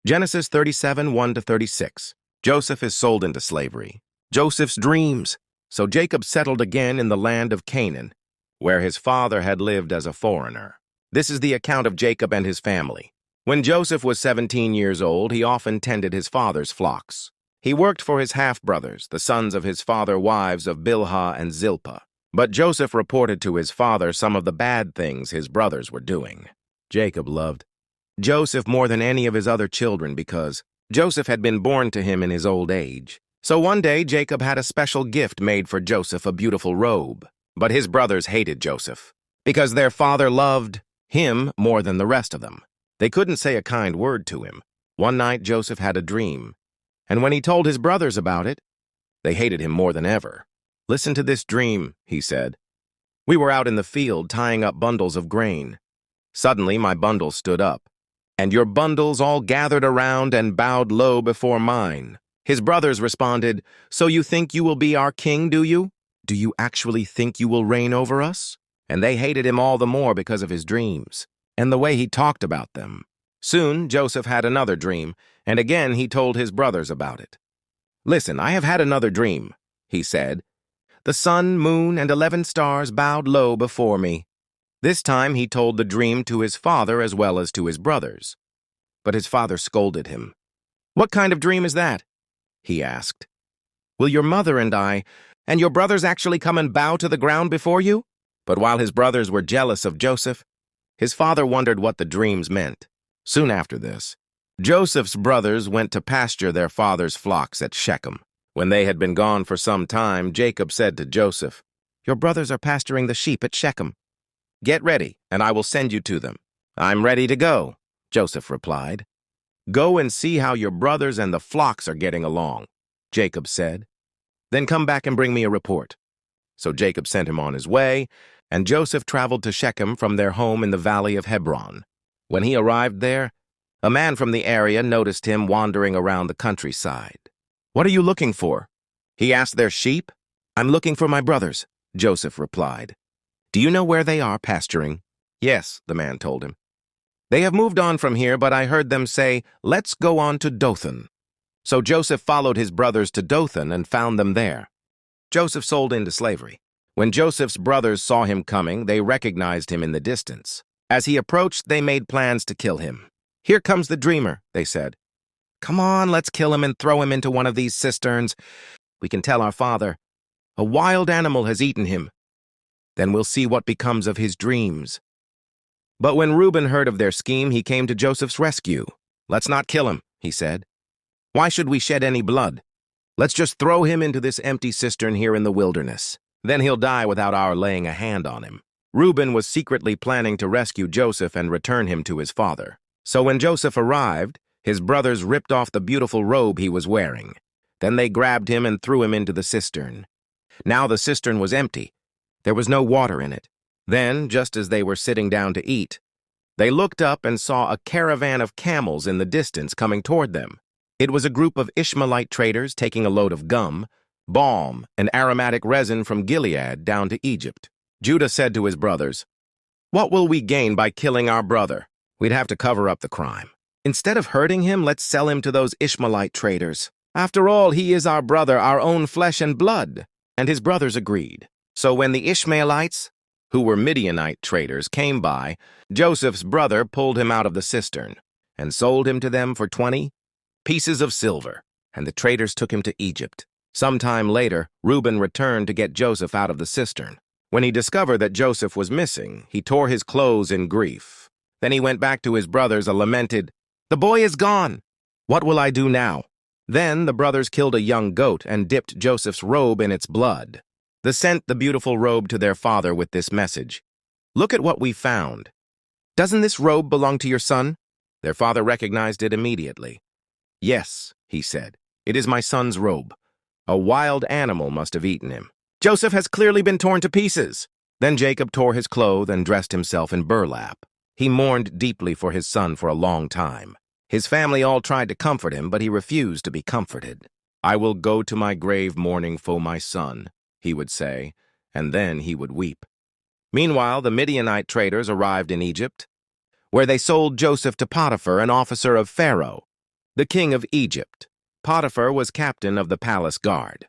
Genesis 37, 1-36. Joseph is sold into slavery. Joseph's dreams. So Jacob settled again in the land of Canaan, where his father had lived as a foreigner. This is the account of Jacob and his family. When Joseph was 17 years old, he often tended his father's flocks. He worked for his half-brothers, the sons of his father's wives of Bilhah and Zilpah. But Joseph reported to his father some of the bad things his brothers were doing. Jacob loved Joseph more than any of his other children because Joseph had been born to him in his old age. So one day Jacob had a special gift made for Joseph, a beautiful robe. But his brothers hated Joseph because their father loved him more than the rest of them. They couldn't say a kind word to him. One night Joseph had a dream, and when he told his brothers about it, they hated him more than ever. "Listen to this dream," he said. "We were out in the field tying up bundles of grain. Suddenly my bundle stood up, and your bundles all gathered around and bowed low before mine." His brothers responded, "So you think you will be our king, do you? Do you actually think you will reign over us?" And they hated him all the more because of his dreams and the way he talked about them. Soon Joseph had another dream, and again he told his brothers about it. "Listen, I have had another dream," he said. "The sun, moon, and 11 stars bowed low before me." This time he told the dream to his father as well as to his brothers. But his father scolded him. "What kind of dream is that?" he asked. "Will your mother and I and your brothers actually come and bow to the ground before you?" But while his brothers were jealous of Joseph, his father wondered what the dreams meant. Soon after this, Joseph's brothers went to pasture their father's flocks at Shechem. When they had been gone for some time, Jacob said to Joseph, "Your brothers are pasturing the sheep at Shechem. Get ready, and I will send you to them." "I'm ready to go," Joseph replied. "Go and see how your brothers and the flocks are getting along," Jacob said. "Then come back and bring me a report." So Jacob sent him on his way, and Joseph traveled to Shechem from their home in the valley of Hebron. When he arrived there, a man from the area noticed him wandering around the countryside. "What are you looking for?" he asked their sheep. "I'm looking for my brothers," Joseph replied. "Do you know where they are pasturing?" "Yes," the man told him. "They have moved on from here, but I heard them say, 'Let's go on to Dothan.'" So Joseph followed his brothers to Dothan and found them there. Joseph sold into slavery. When Joseph's brothers saw him coming, they recognized him in the distance. As he approached, they made plans to kill him. "Here comes the dreamer," they said. "Come on, let's kill him and throw him into one of these cisterns. We can tell our father. A wild animal has eaten him. Then we'll see what becomes of his dreams." But when Reuben heard of their scheme, he came to Joseph's rescue. "Let's not kill him," he said. "Why should we shed any blood? Let's just throw him into this empty cistern here in the wilderness. Then he'll die without our laying a hand on him." Reuben was secretly planning to rescue Joseph and return him to his father. So when Joseph arrived, his brothers ripped off the beautiful robe he was wearing. Then they grabbed him and threw him into the cistern. Now the cistern was empty. There was no water in it. Then, just as they were sitting down to eat, they looked up and saw a caravan of camels in the distance coming toward them. It was a group of Ishmaelite traders taking a load of gum, balm, and aromatic resin from Gilead down to Egypt. Judah said to his brothers, "What will we gain by killing our brother? We'd have to cover up the crime. Instead of hurting him, let's sell him to those Ishmaelite traders. After all, he is our brother, our own flesh and blood." And his brothers agreed. So when the Ishmaelites, who were Midianite traders, came by, Joseph's brother pulled him out of the cistern and sold him to them for 20 pieces of silver, and the traders took him to Egypt. Some time later, Reuben returned to get Joseph out of the cistern. When he discovered that Joseph was missing, he tore his clothes in grief. Then he went back to his brothers and lamented, "The boy is gone. What will I do now?" Then the brothers killed a young goat and dipped Joseph's robe in its blood. They sent the beautiful robe to their father with this message, "Look at what we found. Doesn't this robe belong to your son?" Their father recognized it immediately. "Yes," he said, "it is my son's robe. A wild animal must have eaten him. Joseph has clearly been torn to pieces." Then Jacob tore his clothes and dressed himself in burlap. He mourned deeply for his son for a long time. His family all tried to comfort him, but he refused to be comforted. "I will go to my grave mourning for my son," he would say, and then he would weep. Meanwhile, the Midianite traders arrived in Egypt, where they sold Joseph to Potiphar, an officer of Pharaoh. the king of Egypt. Potiphar was captain of the palace guard.